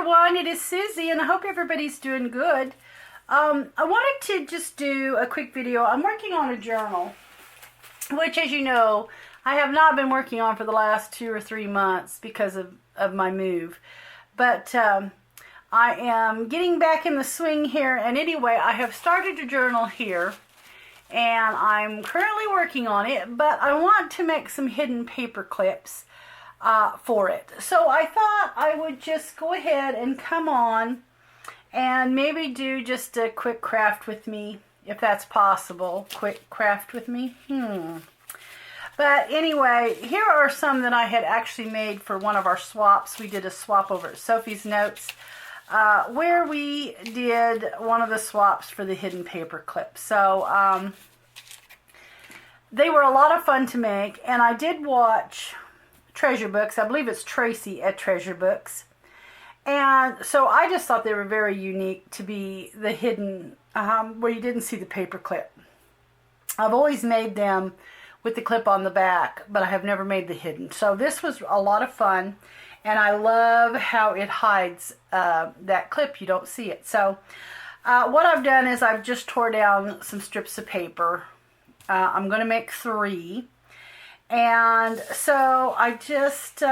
everyone, it is Susie and I hope everybody's doing good. I wanted to just do a quick video. I'm working on a journal, which, as you know, I have not been working on for the last 2 or 3 months because of my move. But I am getting back in the swing here, and anyway, I have started a journal here and I'm currently working on it, but I want to make some hidden paper clips for it. So I thought I would just go ahead and come on and maybe do just a quick craft with me, if that's possible. Quick craft with me? But anyway, here are some that I had actually made for one of our swaps. We did a swap over at Sophie's Notes, where we did one of the swaps for the hidden paper clips. So they were a lot of fun to make, and I did watch Treasure Books. I believe it's Tracy at Treasure Books. And so I just thought they were very unique to be the hidden, where you didn't see the paper clip. I've always made them with the clip on the back, but I have never made the hidden. So this was a lot of fun, and I love how it hides that clip. You don't see it. So what I've done is I've just tore down some strips of paper. I'm going to make 3. And so I just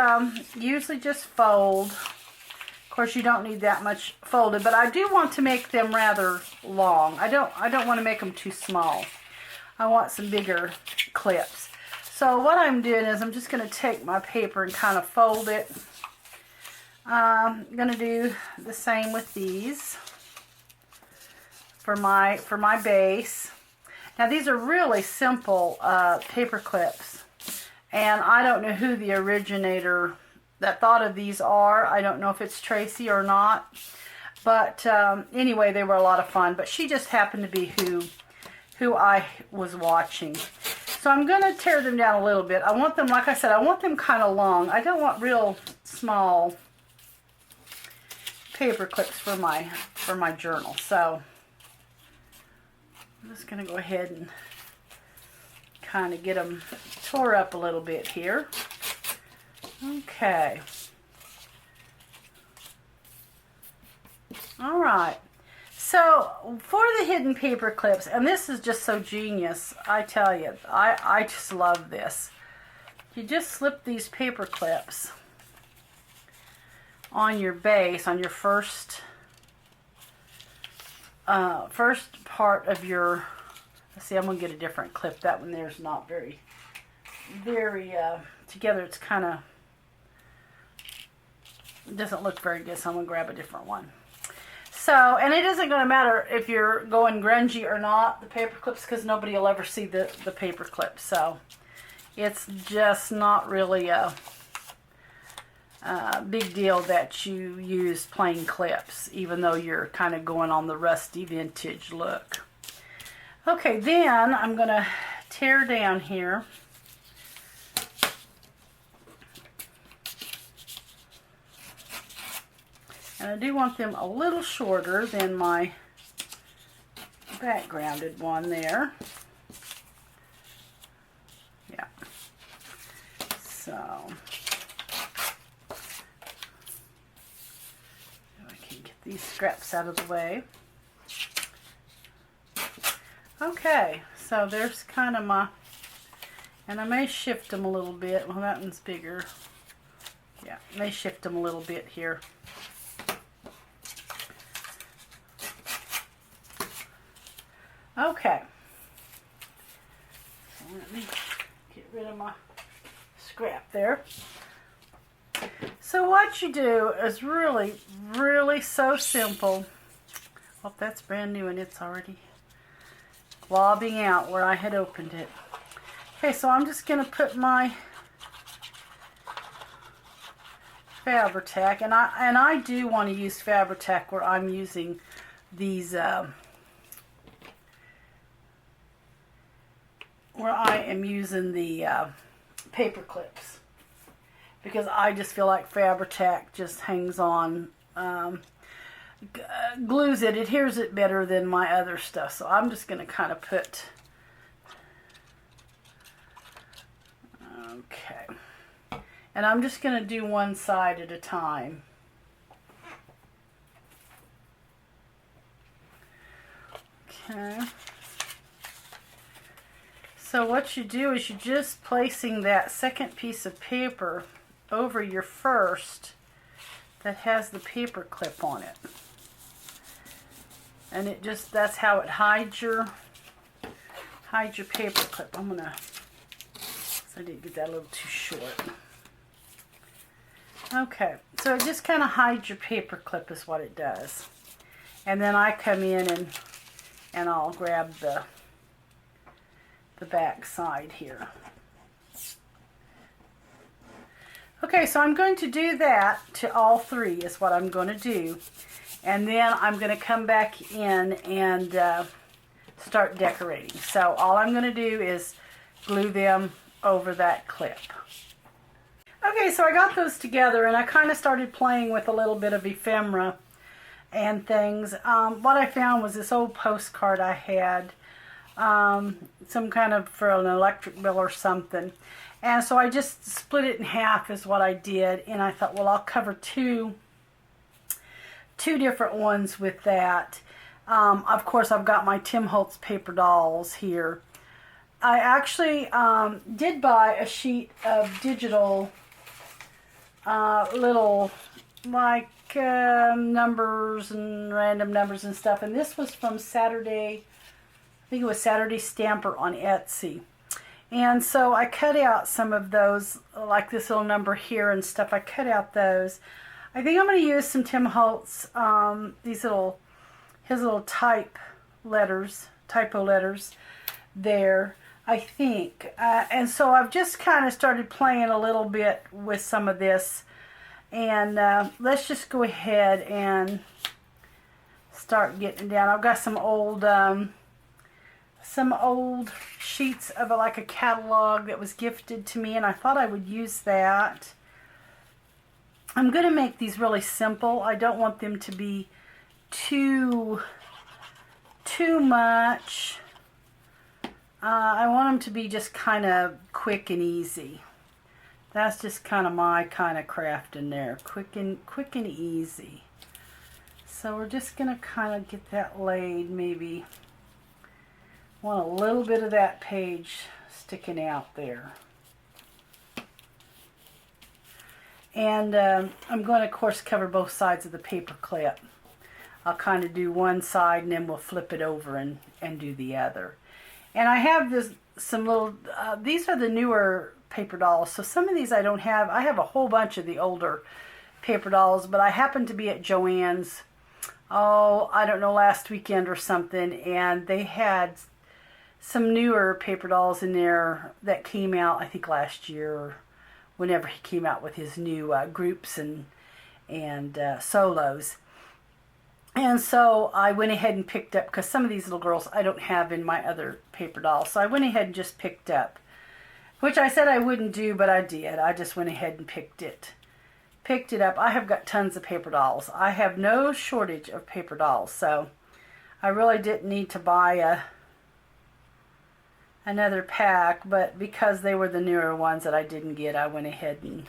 usually just fold. Of course, you don't need that much folded, but I do want to make them rather long. I don't want to make them too small. I want some bigger clips. So what I'm doing is I'm just going to take my paper and kind of fold it. I'm going to do the same with these for my base. Now these are really simple paper clips, and I don't know who the originator that thought of these are. I don't know if it's Tracy or not, but anyway, they were a lot of fun. But she just happened to be who I was watching. So I'm going to tear them down a little bit. I want them, like I said, I want them kind of long. I don't want real small paper clips for my journal. So I'm just going to go ahead and kind of get them tore up a little bit here. Okay. All right. So for the hidden paper clips, and this is just so genius, I tell you, I just love this. You just slip these paper clips on your base, on your first part of your, let's see, I'm going to get a different clip. That one there's not very together. It's kind of, it doesn't look very good, so I'm going to grab a different one. So, and it isn't going to matter if you're going grungy or not, the paper clips, because nobody will ever see the paper clips. So it's just not really a big deal that you use plain clips, even though you're kind of going on the rusty vintage look. Okay, then I'm going to tear down here. And I do want them a little shorter than my backgrounded one there. Yeah. So I can get these scraps out of the way. Okay, so there's kind of my, and I may shift them a little bit. Well, that one's bigger. Yeah, I may shift them a little bit here. Okay, so let me get rid of my scrap there. So what you do is really, really so simple. Oh, that's brand new and it's already globbing out where I had opened it. Okay, so I'm just going to put my Fabri-Tac, and I do want to use Fabri-Tac where I'm using these where I am using the paper clips, because I just feel like Fabri-Tac just hangs on, glues it, adheres it better than my other stuff. So I'm just going to kind of put, okay, and I'm just going to do one side at a time. Okay. So what you do is you're just placing that second piece of paper over your first that has the paper clip on it. And it just, that's how it hides your paper clip. I'm gonna, so I didn't get that a little too short. Okay, so it just kind of hides your paper clip is what it does. And then I come in and I'll grab the back side here. Okay, so I'm going to do that to all three is what I'm going to do. And then I'm going to come back in and start decorating. So all I'm going to do is glue them over that clip. Okay, so I got those together and I kind of started playing with a little bit of ephemera and things. What I found was this old postcard I had, some kind of for an electric bill or something. And so I just split it in half is what I did. And I thought, well, I'll cover two different ones with that. Of course, I've got my Tim Holtz paper dolls here. I actually did buy a sheet of digital little like numbers and random numbers and stuff. And this was from Saturday, I think it was Saturday Stamper on Etsy. And so I cut out some of those, like this little number here and stuff. I cut out those. I think I'm going to use some Tim Holtz, his little typo letters there, I think. And so I've just kind of started playing a little bit with some of this. And let's just go ahead and start getting down. I've got some old sheets of like a catalog that was gifted to me, and I thought I would use that. I'm going to make these really simple. I don't want them to be too much. I want them to be just kind of quick and easy. That's just kind of my kind of craft in there. Quick and easy. So we're just going to kind of get that laid. Maybe want a little bit of that page sticking out there. And I'm going to, of course, cover both sides of the paper clip. I'll kind of do one side and then we'll flip it over and do the other. And I have some little, these are the newer paper dolls. So some of these I don't have. I have a whole bunch of the older paper dolls, but I happened to be at Joann's, I don't know, last weekend or something, and they had some newer paper dolls in there that came out, I think last year, or whenever he came out with his new groups and solos. And so I went ahead and picked up, because some of these little girls I don't have in my other paper dolls. So I went ahead and just picked up, which I said I wouldn't do, but I did. I just went ahead and picked it up. I have got tons of paper dolls. I have no shortage of paper dolls, so I really didn't need to buy another pack, but because they were the newer ones that I didn't get, I went ahead and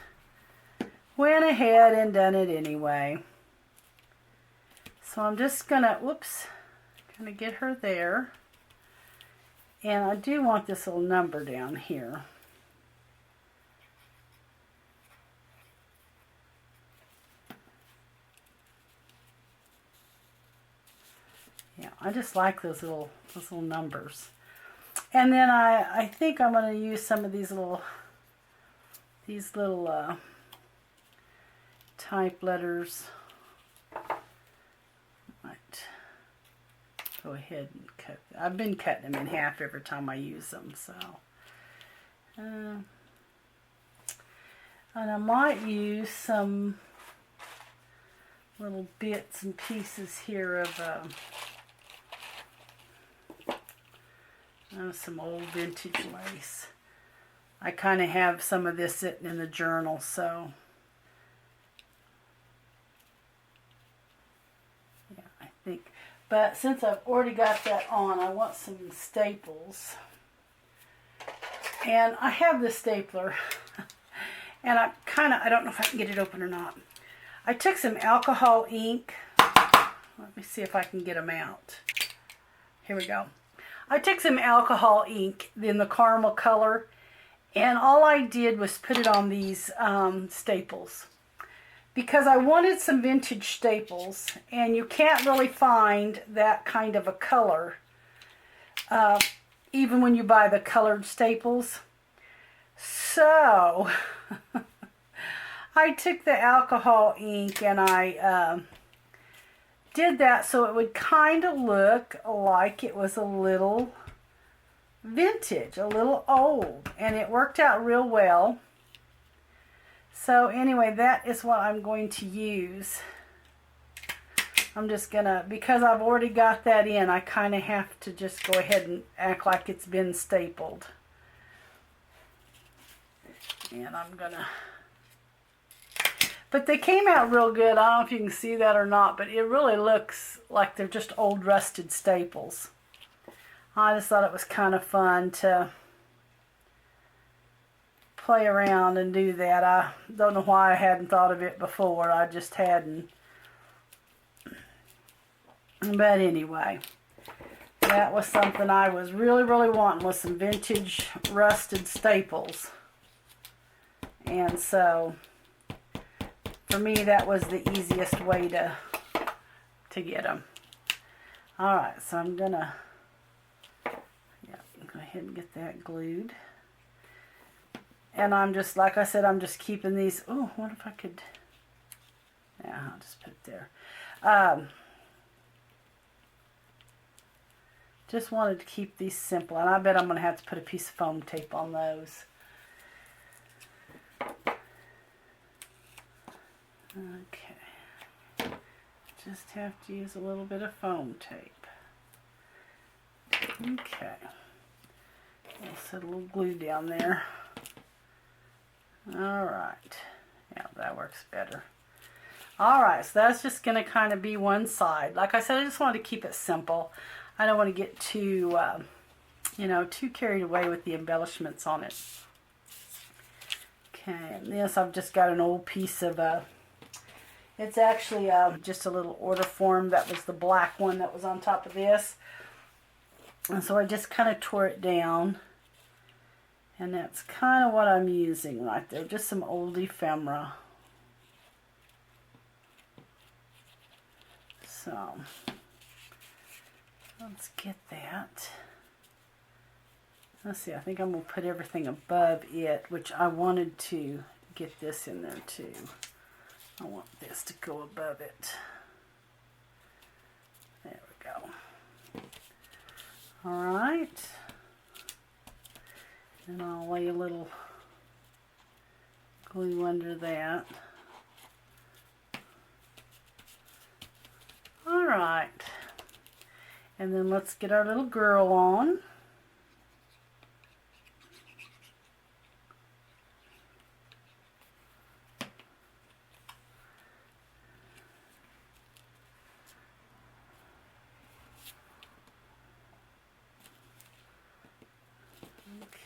done it anyway. So I'm just gonna, gonna get her there. And I do want this little number down here. Yeah, I just like those little numbers. And then I think I'm going to use some of these little type letters. Might go ahead and cut. I've been cutting them in half every time I use them, so. And I might use some little bits and pieces here of some old vintage lace. I kind of have some of this sitting in the journal, so yeah, I think. But since I've already got that on, I want some staples. And I have this stapler, and I don't know if I can get it open or not. I took some alcohol ink. Let me see if I can get them out. Here we go. I took some alcohol ink in the caramel color, and all I did was put it on these staples because I wanted some vintage staples, and you can't really find that kind of a color even when you buy the colored staples. So I took the alcohol ink and I did that so it would kind of look like it was a little vintage, a little old, and it worked out real well. So anyway, that is what I'm going to use. I'm just gonna, because I've already got that in, I kind of have to just go ahead and act like it's been stapled. And I'm gonna, but they came out real good. I don't know if you can see that or not, but it really looks like they're just old rusted staples. I just thought it was kind of fun to play around and do that. I don't know why I hadn't thought of it before. I just hadn't. But anyway, that was something I was really, really wanting, was some vintage rusted staples. And so, for me, that was the easiest way to get them. Alright, so I'm going to go ahead and get that glued. And I'm just, like I said, I'm just keeping these. Oh, what if I could, yeah, I'll just put it there. Just wanted to keep these simple, and I bet I'm going to have to put a piece of foam tape on those. Okay, just have to use a little bit of foam tape. Okay, I'll set a little glue down there. Alright, yeah, that works better. Alright, so that's just going to kind of be one side. Like I said, I just wanted to keep it simple. I don't want to get too, you know, too carried away with the embellishments on it. Okay, and this I've just got an old piece of, it's actually just a little order form that was the black one that was on top of this. And so I just kind of tore it down. And that's kind of what I'm using right there, just some old ephemera. So, let's get that. Let's see, I think I'm going to put everything above it, which I wanted to get this in there too. I want this to go above it. There we go. Alright. And I'll lay a little glue under that. Alright. And then let's get our little girl on.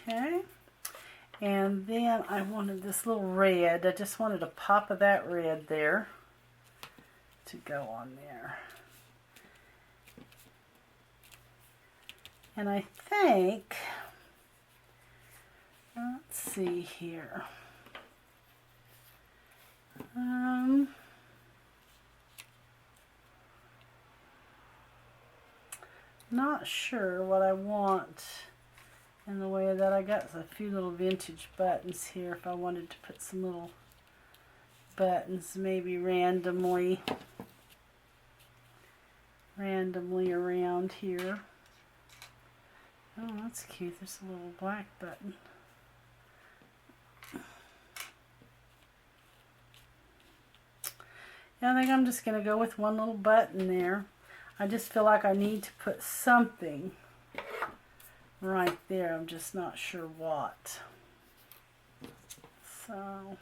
Okay, and then I wanted this little red. I just wanted a pop of that red there to go on there. And I think, let's see here. Not sure what I want in the way that I got a few little vintage buttons here. If I wanted to put some little buttons maybe randomly around here. Oh, that's cute. There's a little black button. Yeah, I think I'm just going to go with one little button there. I just feel like I need to put something right there. I'm just not sure what. So,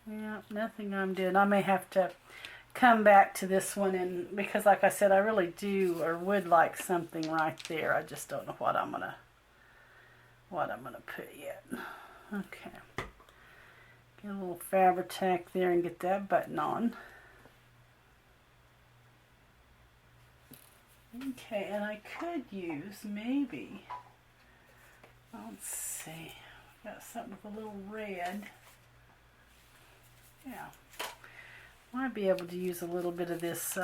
yeah, nothing I'm doing. I may have to come back to this one, and because like I said, I really do or would like something right there. I just don't know what I'm gonna what I'm going to put yet. Okay. Get a little Fabri-Tac there and get that button on. Okay, and I could use maybe, let's see, got something with a little red. Yeah, might be able to use a little bit of this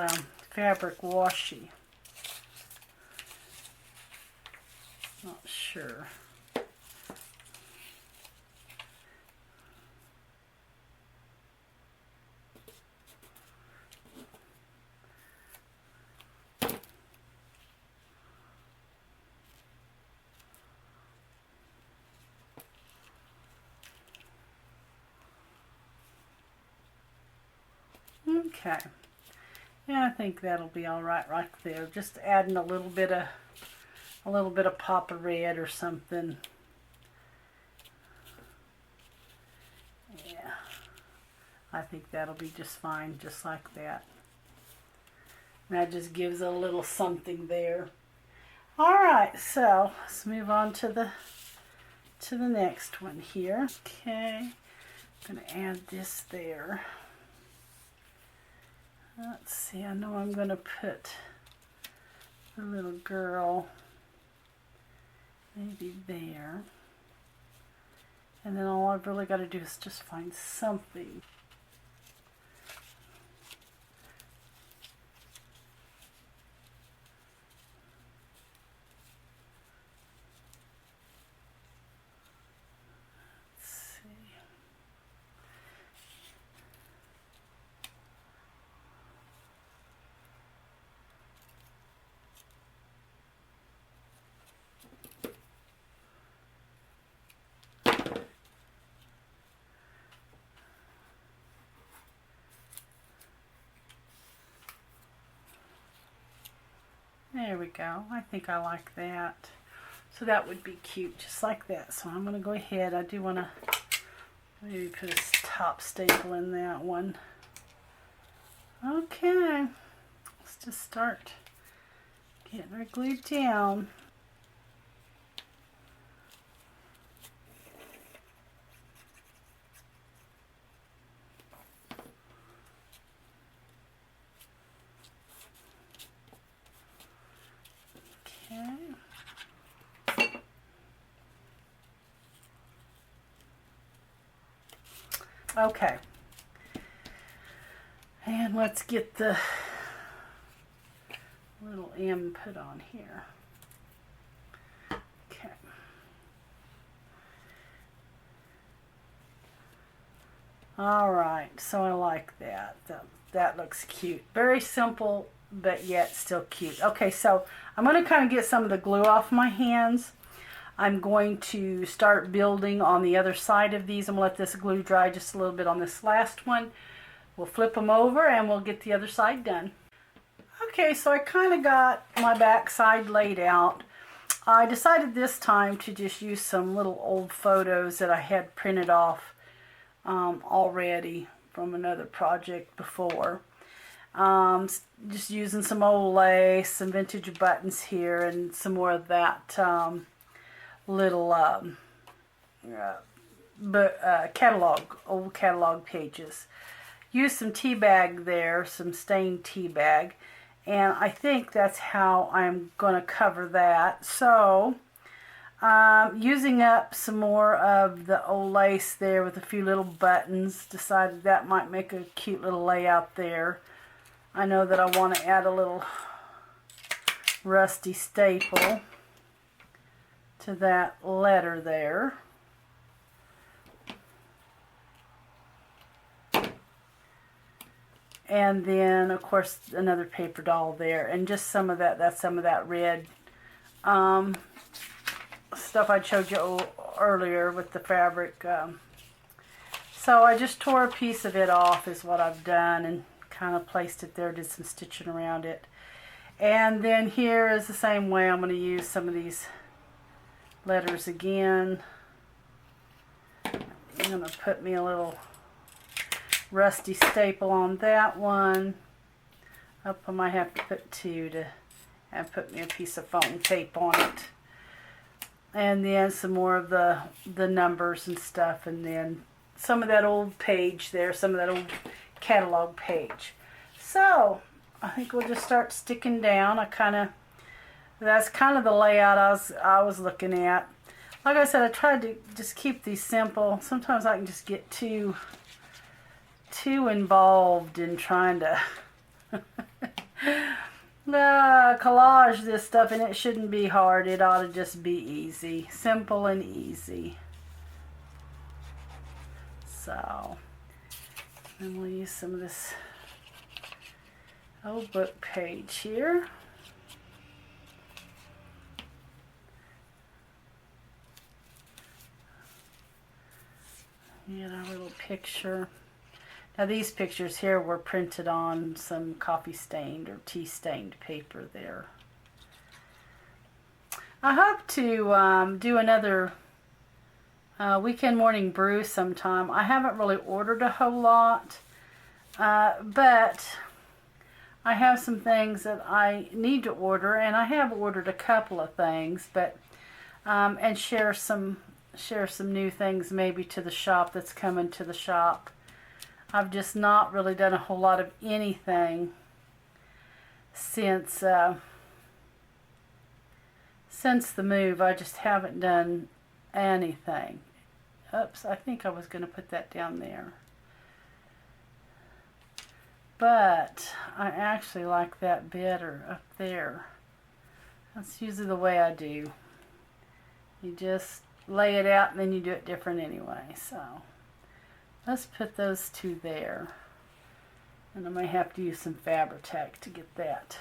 fabric washi. Not sure. Okay, yeah, I think that'll be all right there. Just adding a little bit of pop of red or something. Yeah, I think that'll be just fine, just like that. And that just gives a little something there. All right, so let's move on to the next one here. Okay, I'm gonna add this there. Let's see, I know I'm going to put the little girl maybe there. And then all I've really got to do is just find something. There we go. I think I like that. So that would be cute, just like that. So I'm going to go ahead. I do want to maybe put a top staple in that one. Okay. Let's just start getting her glued down. Okay, and let's get the little M put on here. Okay. All right, so I like that. That looks cute. Very simple, but yet still cute. Okay, so I'm going to kind of get some of the glue off my hands. I'm going to start building on the other side of these. I'm going to let this glue dry just a little bit on this last one. We'll flip them over and we'll get the other side done. Okay, so I kind of got my back side laid out. I decided this time to just use some little old photos that I had printed off already from another project before. Just using some old lace, some vintage buttons here, and some more of that little old catalog pages. Use some tea bag there, some stained tea bag, and I think that's how I'm going to cover that. So using up some more of the old lace there with a few little buttons, decided that might make a cute little layout there. I know that I want to add a little rusty staple to that letter there. And then of course another paper doll there, and just some of that, that's some of that red stuff I showed you earlier with the fabric. So I just tore a piece of it off is what I've done, and kind of placed it there, did some stitching around it. And then here is the same way. I'm going to use some of these letters again. I'm going to put me a little rusty staple on that one. Up, I might have to put two and put me a piece of foam tape on it. and then some more of the numbers and stuff, and then some of that old page there, some of that old catalog page. So I think we'll just start sticking down. That's kind of the layout I was looking at. Like I said, I tried to just keep these simple. Sometimes I can just get too involved in trying to collage this stuff, and it shouldn't be hard. It ought to just be easy, simple and easy. So, and we'll use some of this old book page here. Get our little picture. Now these pictures here were printed on some coffee stained or tea stained paper there. I hope to do another weekend morning brew sometime. I haven't really ordered a whole lot, but I have some things that I need to order, and I have ordered a couple of things, but and share some new things maybe to the shop that's coming to the shop. I've just not really done a whole lot of anything since the move. I just haven't done anything. Oops, I think I was going to put that down there. But I actually like that better up there. That's usually the way I do. You just lay it out and then you do it different anyway. So let's put those two there. And I may have to use some Fabri-Tac to get that.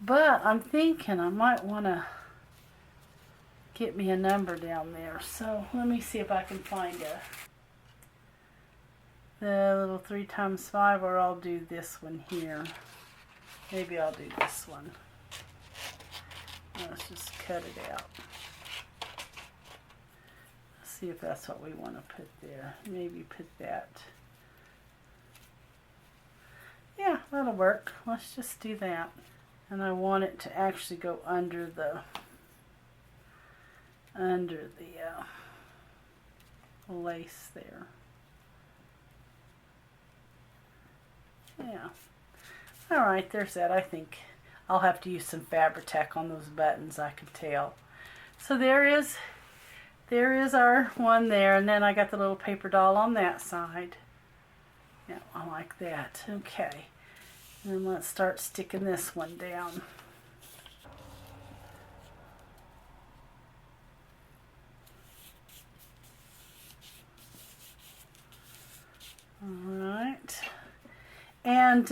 But I'm thinking I might want to get me a number down there. So let me see if I can find the little 3x5, or I'll do this one here. Maybe I'll do this one. Let's just cut it out. See if that's what we want to put there. Maybe put that. Yeah, that'll work. Let's just do that. And I want it to actually go under the lace there. Yeah. All right, there's that. I think I'll have to use some Fabri-Tac on those buttons, I could tell. So there is our one there, and then I got the little paper doll on that side. Yeah, I like that. Okay. And then let's start sticking this one down. Alright. And,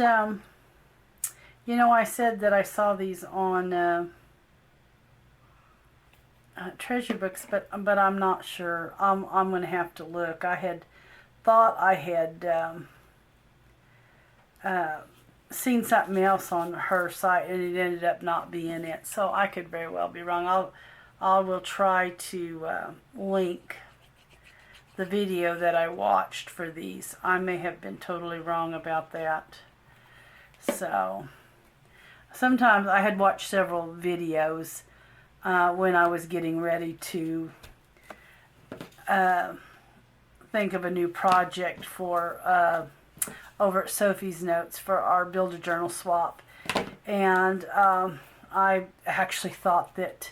you know, I said that I saw these on treasure books, but I'm not sure. I'm going to have to look. I had thought I had seen something else on her site, and it ended up not being it. So I could very well be wrong. I will try to link the video that I watched for these. I may have been totally wrong about that. So sometimes I had watched several videos when I was getting ready to think of a new project for over at Sophie's Notes for our Build-A-Journal swap. And I actually thought that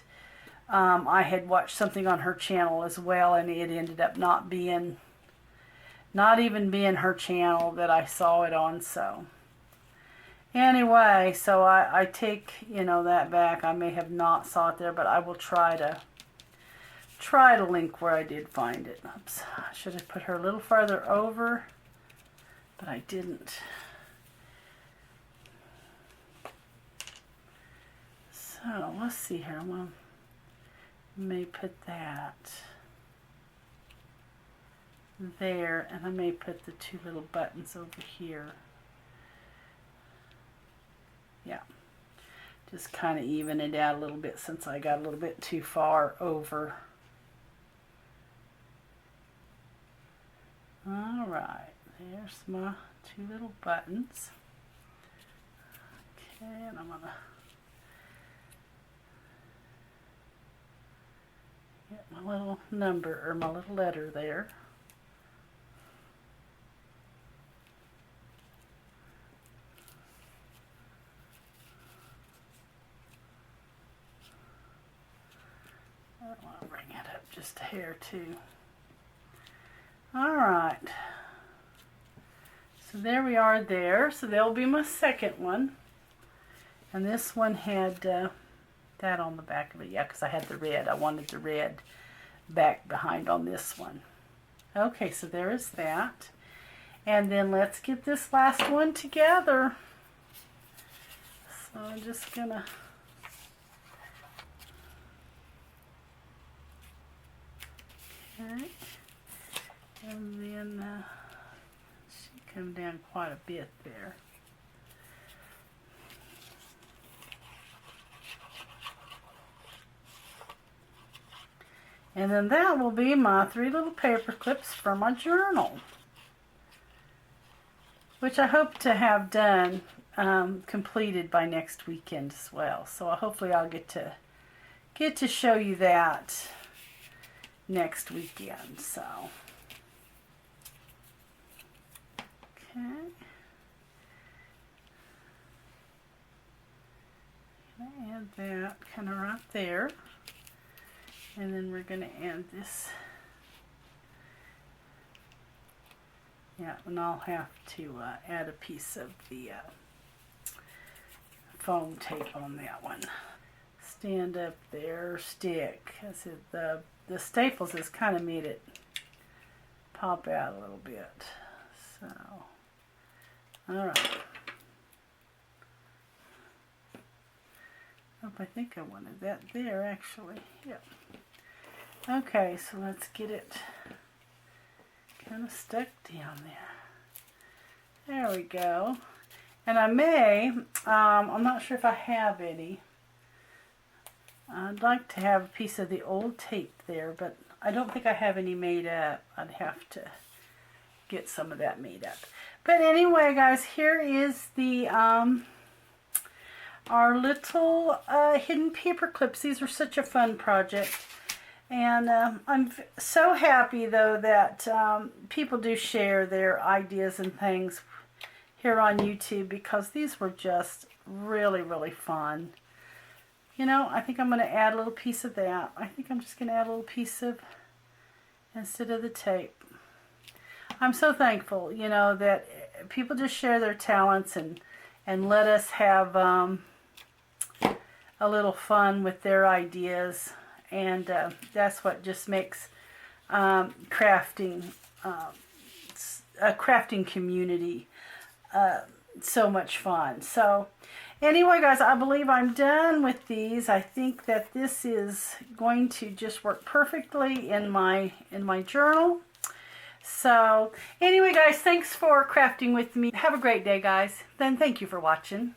I had watched something on her channel as well, and it ended up not even being her channel that I saw it on. So anyway, so I take, you know, that back. I may have not saw it there, but I will try to link where I did find it. Oops, I should have put her a little farther over, but I didn't. So let's see here. I may put that there, and I may put the two little buttons over here. Yeah, just kind of even it out a little bit since I got a little bit too far over. All right, there's my two little buttons. Okay, and I'm gonna my little number, or my little letter there. I want to bring it up just a hair too. Alright. So there we are there. So there'll be my second one. And this one had that on the back of it. Yeah, because I had the red. I wanted the red back behind on this one. Okay, so there is that. And then let's get this last one together. So I'm just going to... Okay. And then she come down quite a bit there. And then that will be my 3 little paper clips for my journal, which I hope to have done, completed by next weekend as well. So hopefully I'll get to show you that next weekend. So okay, I'm gonna add that kind of right there. And then we're going to add this. Yeah, and I'll have to add a piece of the foam tape on that one. Stand up there, stick. I said the staples has kind of made it pop out a little bit. So, alright. I think I wanted that there actually. Yep. Okay, so let's get it kind of stuck down there. There we go. And I may, I'm not sure if I have any. I'd like to have a piece of the old tape there, but I don't think I have any made up. I'd have to get some of that made up. But anyway, guys, here is the our little hidden paper clips. These are such a fun project. And I'm so happy, though, that people do share their ideas and things here on YouTube, because these were just really, really fun. You know, I think I'm going to add a little piece of that. I think I'm just going to add a little piece of, instead of the tape. I'm so thankful, you know, that people just share their talents and let us have a little fun with their ideas. And that's what just makes crafting, a crafting community so much fun. So anyway, guys, I believe I'm done with these. I think that this is going to just work perfectly in my journal. So anyway, guys, thanks for crafting with me. Have a great day, guys. Then thank you for watching.